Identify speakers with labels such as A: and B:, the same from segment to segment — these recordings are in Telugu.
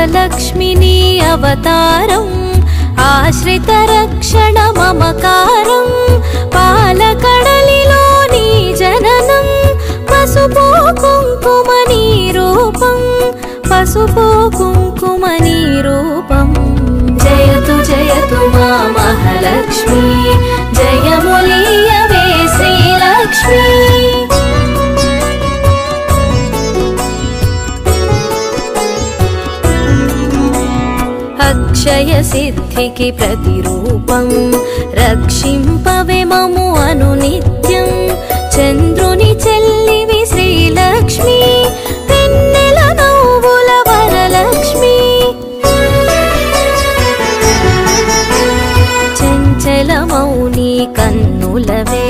A: మహాలక్ష్మిని అవతారం ఆశ్రిత రక్షణ మమకారం పాలకడలిలోని జననం పసుపు కుంకుమని రూపం పసుపు కుంకుమని రూపం జయతు మా మహాలక్ష్మి జయములీయవే శ్రీలక్ష్మి అక్షయ సిద్ధికి ప్రతిరూపం రక్షింపవే మము అనునిత్యం చంద్రుని చెల్లివి శ్రీలక్ష్మి వెన్నెల నవ్వుల వరలక్ష్మి చంచల మౌని కన్నులవే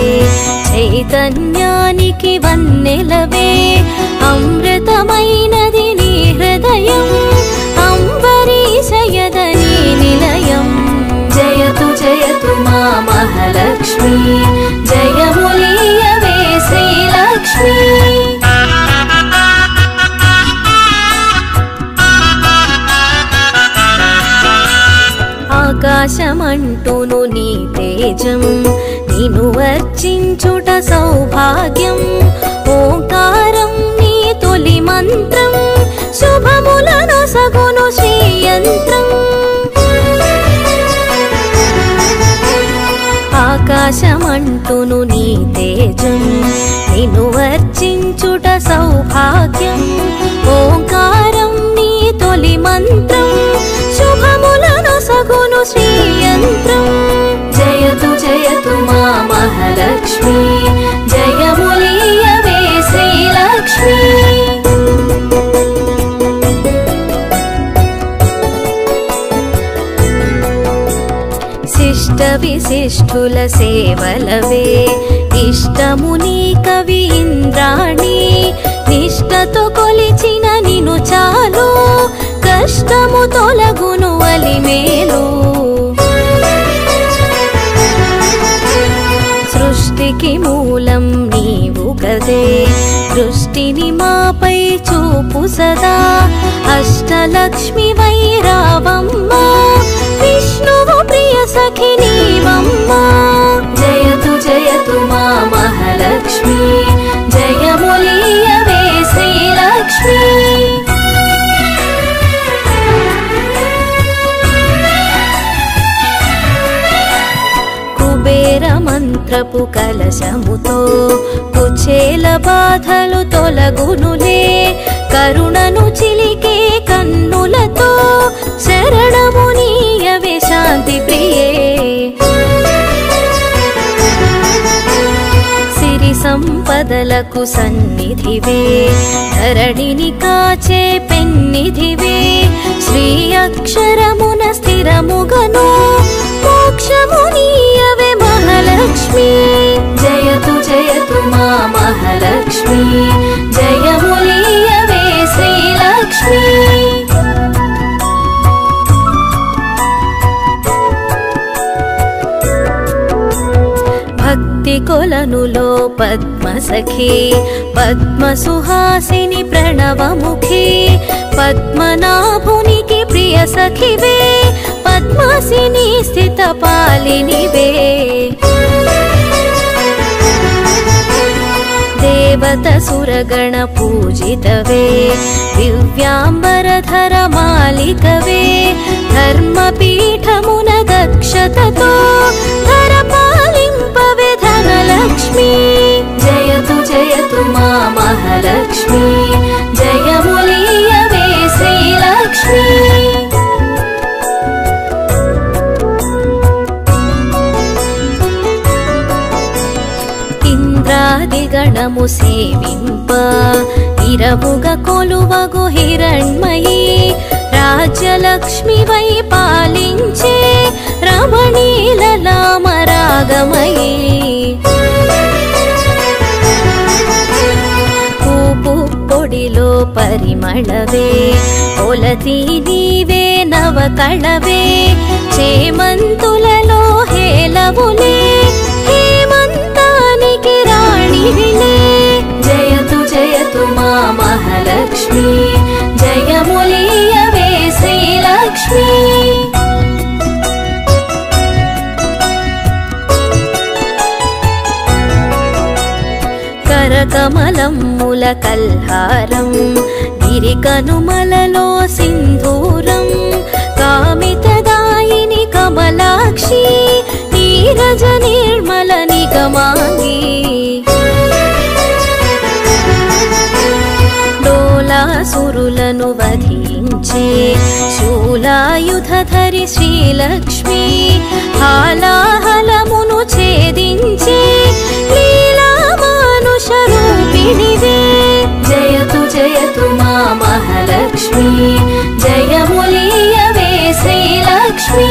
A: చైతన్యానికి వన్నెలవే అమృతమైనది నీ హృదయం అంబరీషయదని నిలయం జయతు మా మహాలక్ష్మి జయములీయవే శ్రీలక్ష్మి ఆకాశమంటూను నీ తేజం నిను వర్చించుట సౌభాగ్యం ఓంకారం నీ తొలి మంత్రం శుభములను సగును శ్రీయంత్రం ఆకాశమంటూను నీ తేజం నిను వర్చించుట సౌభాగ్యం ఓంకారం నీ తొలి మంత్రం శుభములను సగును శ్రీయంత్రం జయతు మా మహాలక్ష్మి జయములీయవే శ్రీలక్ష్మి శిష్ట విశిష్ఠుల సేవలవే ఇష్టముని కవి ఇంద్రాణి నిష్టతో కొలిచిన నిను చాలు కష్టము తొలగును అలిమేలు సృష్టికి మూలం నీవు గదే దృష్టిని మాపై చూపు సదా అష్టలక్ష్మి వైరావమ్మ విష్ణువు ప్రియ సఖి నీవమ్మ జయతు మా మహాలక్ష్మి జయములీయవే శ్రీలక్ష్మి కుబేర మంత్రపు కలశముతో కుచేల బాధలు తొలగునులే కరుణను చిలికే కన్నులతో శరణమునీయవే శాంతి ప్రియే సిరి సంపదలకు సన్నిధివే ధరణిని కాచే పెన్నిధివే శ్రీ అక్షరమున స్థిరముగను మోక్షమునీయవే మహాలక్ష్మి జయతు మా మహాలక్ష్మి జయములీయవే శ్రీలక్ష్మి భక్తి కొలనులో పద్మసఖి పద్మసుహాసిని ప్రణవముఖి పద్మనాభునికి ప్రియ సఖివే పద్మాసిని స్థిత పాలినివే దేవత సురగణ పూజితవే దివ్యాంబరధర మాలికవే ధర్మపీఠమున దక్షతతో ధర పాలింపవే ధనలక్ష్మి జయతు మా మహాలక్ష్మి జయములీయవే శ్రీలక్ష్మి ఇంద్రాదిగణము సేవింప ఇరవుగ కొలువగు హిరణ్మయీ రాజ్యలక్ష్మి వై పాలించే రమణీలలామరాగమయీ పూపు పొడిలో పరిమళవే కొలతీ నీవే నవకళవే చేమంతులలో హేలవులే హేమంతానికి రాణివిలే జయతు మా మహాలక్ష్మి జయములీయవే శ్రీ కమలమ్ముల కల్హారం గిరికనుమలలో సింధూరం కామితదాయిని కమలాక్షి నీరజ నిర్మల నిగమాంగి డోలాసురులను వధించే శూలాయుధధరి శ్రీలక్ష్మి హాలాహలమును ఛేదించే లీలా మానుష రూపిణివే జయతు జయతు మా మహాలక్ష్మి జయములీయవే శ్రీలక్ష్మి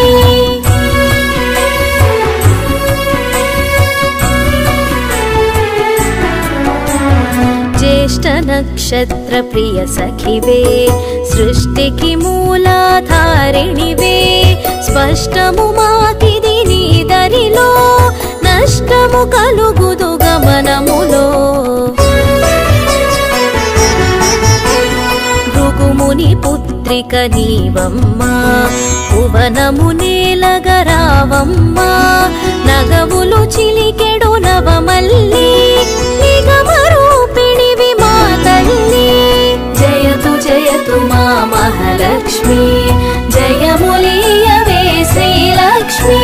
A: జ్యేష్ఠ నక్షత్ర ప్రియ సఖివే సృష్టికి మూలాధారిణివే స్పష్టము మాకిది నీ దరిలో నష్టము కలుగుదు గమనములో భృగుముని పుత్రిక నీవమ్మా భువనము నేలగరావమ్మా నగవులు చిలికెడు నవమల్లి నిగమరూపిణివి మా తల్లి జయతు జయతు మా మహాలక్ష్మి జయములీయవే శ్రీలక్ష్మి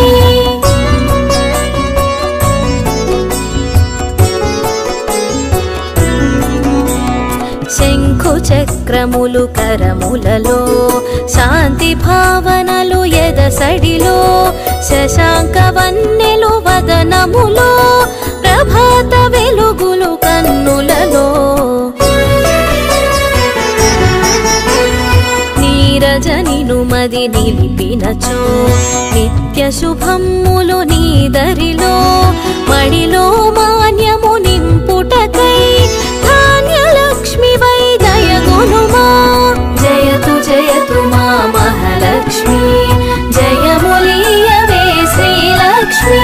A: శంఖు చక్రములు కరములలో శాంతి భావనలు ఎదసడిలో శశాంక వన్నెలు వదనములో ప్రభాత వెలుగులు కన్నులలో నీరజనిను మది నిలిపినచో నిత్య శుభమ్ములు నీదరిలో మడిలో మాన్యము నింపుటకై ధాన్యలక్ష్మి వై దయగునుమా జయతు జయతు మా మహాలక్ష్మి జయములీయవే శ్రీలక్ష్మి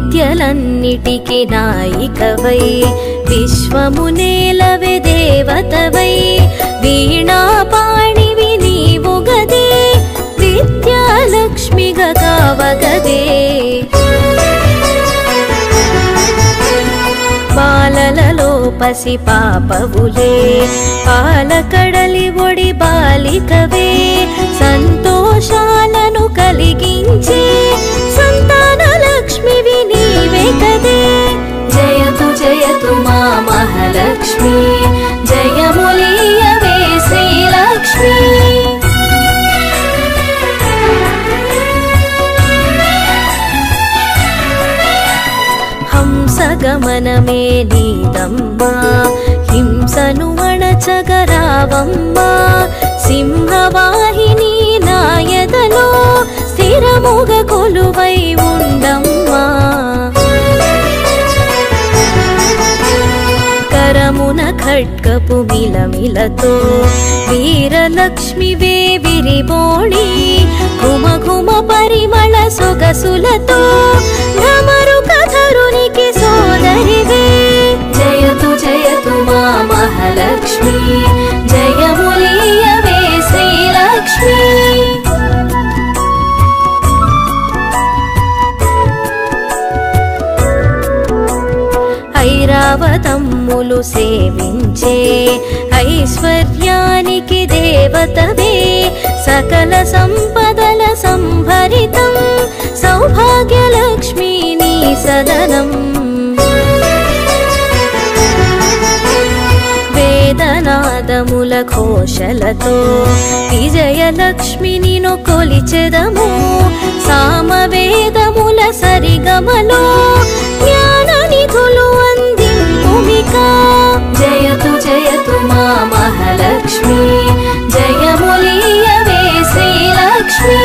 A: విద్యలన్నిటికి నాయికవై విశ్వము నేలవే దేవతవై వీణాపాణివి నీవు గదే విద్యాలక్ష్మిగా కావగదే బాలలలో పసి పాపవులే పాలకడలి ఒడి బాలికవే సంతోషాలను కలిగించే సంతాన లక్ష్మివి నీవే కదే జయతు జయతు మా మహాలక్ష్మి జయములీయవే శ్రీలక్ష్మి హంసగమనమే నీదమ్మా హింసను అణచగరావమ్మా సింహవాహిని నాయదలో స్థిరముగ కొలువై ఉండమ్మా కరమున ఖడ్గపు మిలమిలతో వీరలక్ష్మివే విరిబోణి ఘుమ ఘుమ పరిమళ సొగసులతో ఢమరు కథరునికి సోదరివే జయతు జయతు మా మహాలక్ష్మి జయములీయవే శ్రీలక్ష్మి ఐరావతమ్ములు సేవించే ఐశ్వర్యానికి దేవతవే సకల సంపదల సంభరితం సౌభాగ్యలక్ష్మి నీ సదనం వేదనాదముల ఘోషలతో విజయలక్ష్మిని కొలిచెదము సామవేదముల సరిగమలో జ్ఞాన నిధులు అందింపుమిక జయతు జయతు మా మహాలక్ష్మి జయములీయవే శ్రీలక్ష్మి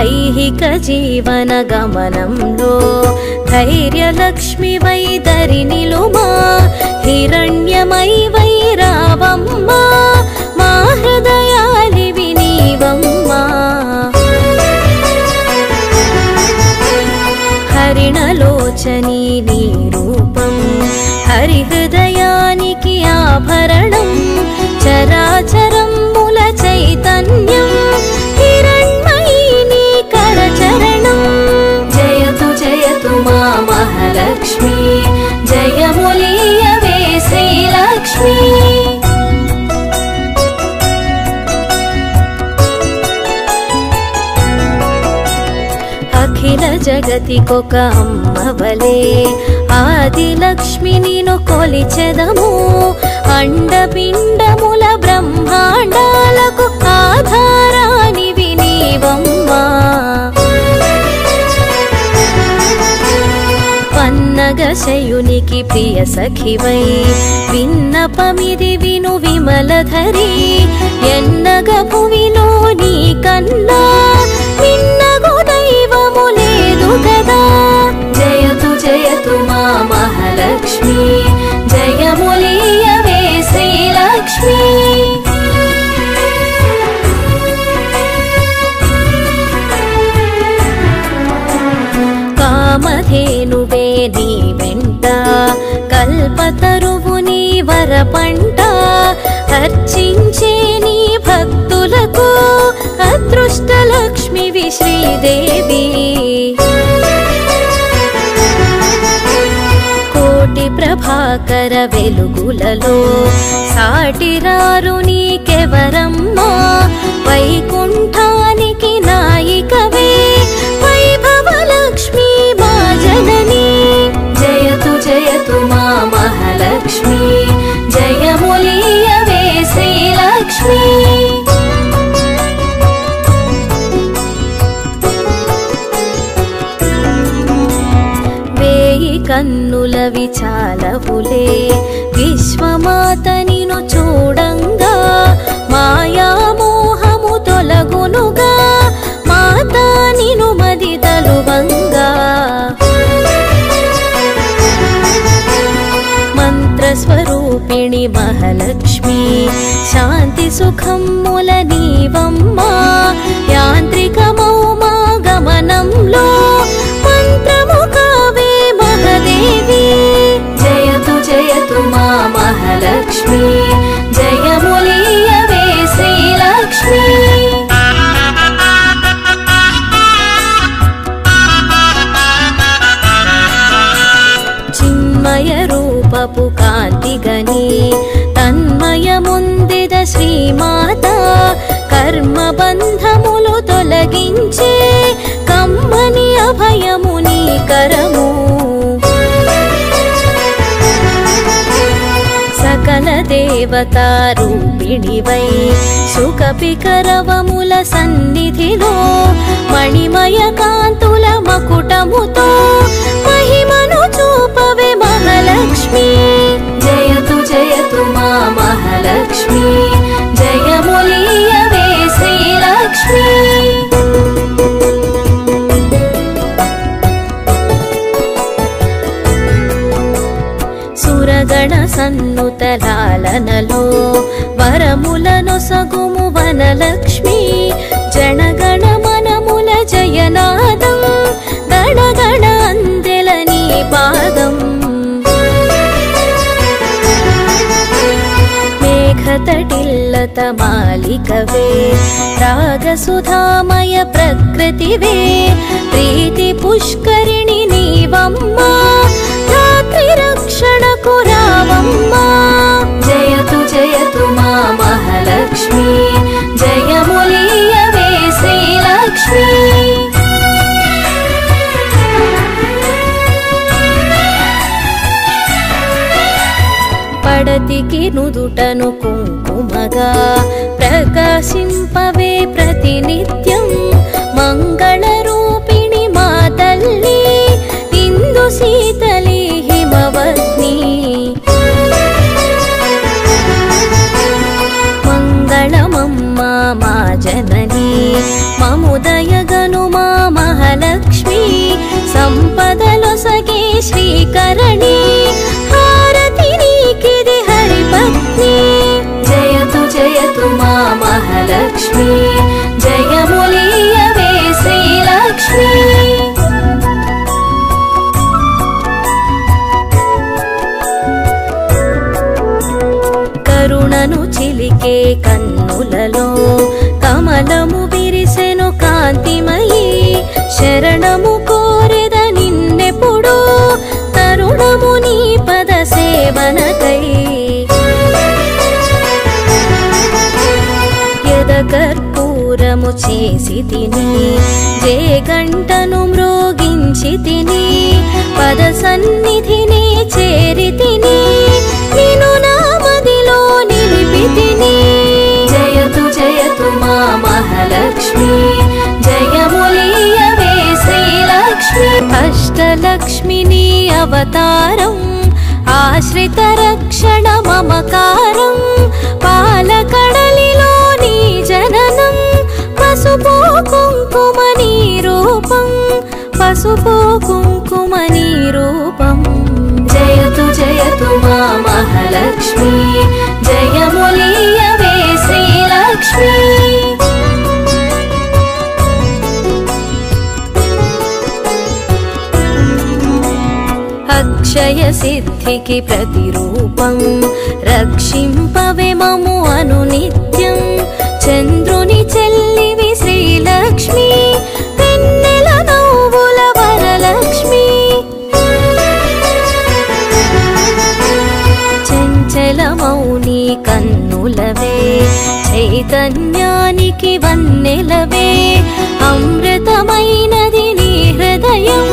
A: ఐహిక జీవన గమనంలో ధైర్యలక్ష్మి వై దరినిలుమా హిరణ్యమై వై రావమ్మా మా హృదయాలివి నీవమ్మా హరిణలోచని నీ రూపం హరి హృదయానికి ఆభరణం అఖిల జగతికొక అమ్మవలే ఆదిలక్ష్మి నిను కొలిచెదము అండపిండముల బ్రహ్మాండాలకు ఆధారానివి నీవమ్మా పన్నగశయునికి ప్రియ సఖివై విన్నపమిది విను విమలధరి ఎన్నగ భువిలో నీ కన్నా నిన్నగు దైవము లేదు కదా జయతు జయతు మా మహాలక్ష్మి జయములీయవే శ్రీలక్ష్మి కామధేనువే నీ వెంట కల్పతరువు నీ వరపంట అర్చించే నీ భక్తులకు అదృష్టలక్ష్మివి శ్రీదేవి కోటి ప్రభాకర వెలుగులలో సాటిరారు నీకెవరమ్మా వైకుంఠానికి నాయికవే వైభవలక్ష్మి మా జనని జయతు జయతు మా మహాలక్ష్మి జయములీయవే శ్రీలక్ష్మి వేయి కన్నుల విచాలవులే విశ్వమాత నిను చూడంగా మాయామోహము తొలగునుగా మాతా నిను మది తలువంగా మంత్రస్వరూపిణి మహాలక్ష్మి శాంతి సుఖముల నీవమ్మా యాంత్రికమౌ మా గమనంలో మంత్రము కావే మహాదేవి జయతు జయతు మా మహాలక్ష్మి జయములీయవే శ్రీలక్ష్మి చిన్మయ రూపపు కాంతిగని తన్మయముందిద శ్రీమాత కర్మబంధములు తొలగించే కమ్మని అభయము నీ కరము సకల దేవతా రూపిణివై సుఖపికరవముల సన్నిధిలో మణిమయ కాంతుల మకుటముతో మహిమను చూపవే మహాలక్ష్మి జయతు జయతు మా మహాలక్ష్మి జయములీయవే శ్రీలక్ష్మి సురగణ సన్నుతలాలనలో వరములను సగుము వనలక్ష్మి జనగణ మనముల జయనాదం గణగణ అందెల నీ పాదం మేఘతటిల్లత మాలికవే రాగసుధామయ ప్రకృతివే ప్రీతి పుష్కరిణి నీవమ్మా రాత్రి రక్షణకు రావమ్మా జయతు జయతు మా మహాలక్ష్మి జయములీయవే శ్రీలక్ష్మి పడతికి నుదుటను కుంకుమగా ప్రకాశింపవే ప్రతినిత్యం మంగళ రూపిణి మా తల్లి ఇందు శీతలి హిమవత్ని మంగళమమ్మా మా జనని మముదయగను మా మహాలక్ష్మి సంపదలొసగే శ్రీకరణి హారతి నీకిది హరిపత్ని జయతు జయతు మా మహాలక్ష్మి జయములీయవే శ్రీలక్ష్మి కరుణను చిలికే కన్నులలో కమలము విరిసెను కాంతిమయి శరణము కోరెద నిన్నెప్పుడు తరుణము నీ పద సేవనకై యద కర్పూరము జపము చేసి తిని జయగంటను మ్రోగించి తిని పద సన్నిధిని చేరి తిని నిను నా మదిలో నిలిపి తిని జయతు జయతు మా మహాలక్ష్మి జయములీయవే శ్రీలక్ష్మి అష్టలక్ష్మిని అవతారం ఆశ్రిత రక్షణ మమకారం పాలకడలిలో నీ జననం పసుపు కుంకుమని రూపం పసుపు కుంకుమని రూపం జయతు జయతు మా మహాలక్ష్మి జయములీయవే శ్రీలక్ష్మి అక్షయ సిద్ధికి ప్రతిరూపం రక్షింపవే మము అనునిత్యం చంద్రుని చెల్లివి శ్రీలక్ష్మి వెన్నెల నవ్వుల వరలక్ష్మి చంచల మౌని కన్నులవే చైతన్యానికి వన్నెలవే అమృతమైనది నీ హృదయం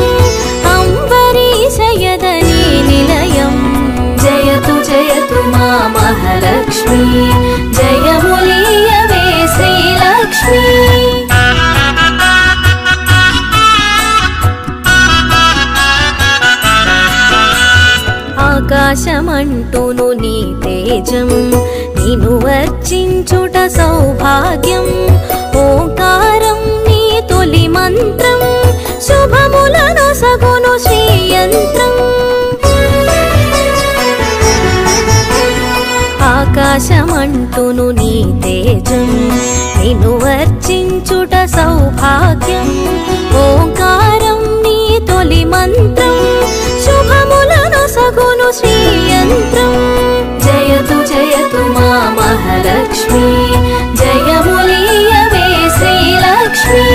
A: అంబరీషయదని నిలయం జయతు జయతు మా మహాలక్ష్మి జయములీయవే శ్రీలక్ష్మి ఆకాశమంటూను నీ తేజం నిను వర్చించుట సౌభాగ్యం ఓంకారం నీ తొలి మంత్రం శుభములను సగును శ్రీయంత్రం ఆకాశమంటూను నీ తేజం నిను వర్చించుట సౌభాగ్యం ఓంకారం నీ తొలి మంత్రం శుభములను సగును శ్రీయంత్రం జయతు జయతు మా మహాలక్ష్మి జయములీయవే శ్రీలక్ష్మి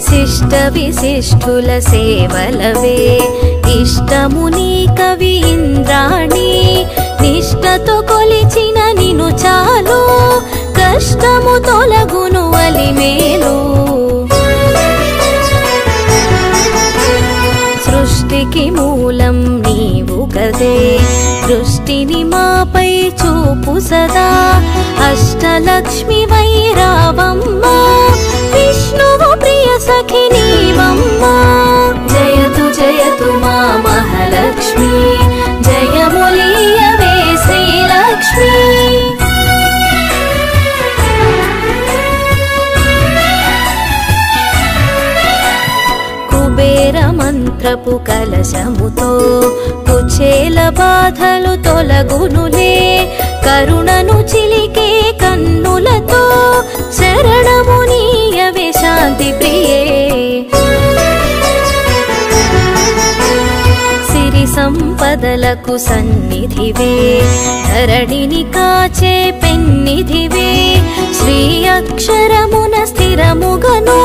A: శిష్ట విశిష్ఠుల సేవలవే ఇష్టముని కవి ఇంద్రాణి నిష్టతో కొలిచిన నిను చాలు కష్టము తొలగును అలిమేలు సృష్టికి మూలం నీవు గదే దృష్టిని మాపై చూపు సదా అష్టలక్ష్మి వైరావమ్మ విష్ణువు ప్రియ సఖి నీవమ్మ జయతు జయతు మా మహాలక్ష్మి జయములీయవే శ్రీలక్ష్మి కుబేర మంత్రపు కలశముతో కుచేల బాధలు తొలగునులే కరుణను చిలికే కన్నులతో శరణమునీయవే శాంతి ప్రియే సిరి సంపదలకు సన్నిధివే ధరణిని కాచే పెన్నిధివే శ్రీ అక్షరమున స్థిరముగను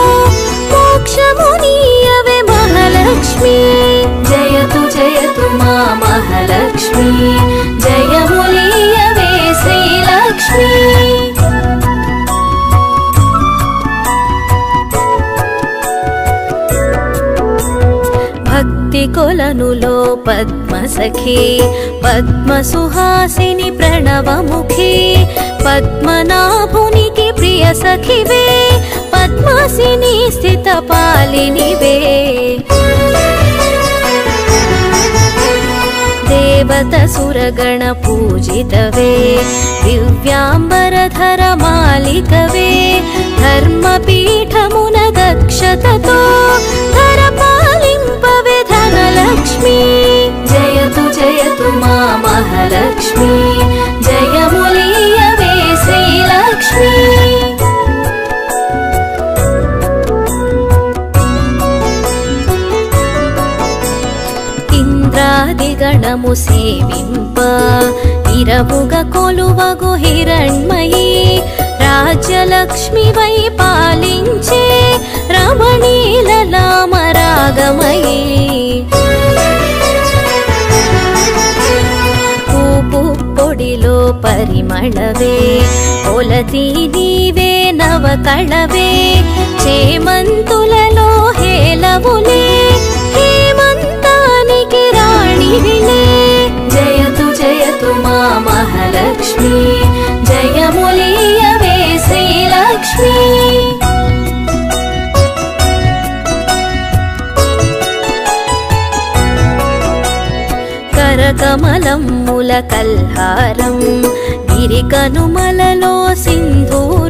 A: మోక్షమునీయవే మహాలక్ష్మి జయతు జయతు మా మహాలక్ష్మి జయములీయవే శ్రీలక్ష్మి భక్తి కొలనులో పద్మసఖి పద్మసుహాసిని ప్రణవముఖి పద్మనాభునికి ప్రియ సఖివే పద్మాసిని స్థిత పాలినివే దేవత సురగణ పూజితవే దివ్యాంబరధర మాలికవే ధర్మపీఠమున దక్షతతో ధర పాలింపవే ధనలక్ష్మి జయతు జయతు మా మహాలక్ష్మి జయములీయవే శ్రీలక్ష్మి ఇంద్రాదిగణము సేవింప ఇరవుగా కొలువగు హిరణ్మయీ రాజ్యలక్ష్మి వై పాలించే రమణీలలామరా ఒడిలో పరిమళవే కొలతి నీవే నవకళవే చేమంతులలో హేలవులే హేమంతానికి రాణివిలే జయతు జయతు మా మహాలక్ష్మి జయములీయవే శ్రీలక్ష్మి కరకమలమ్ముల కల్హారం గిరికనుమలలో సింధూరం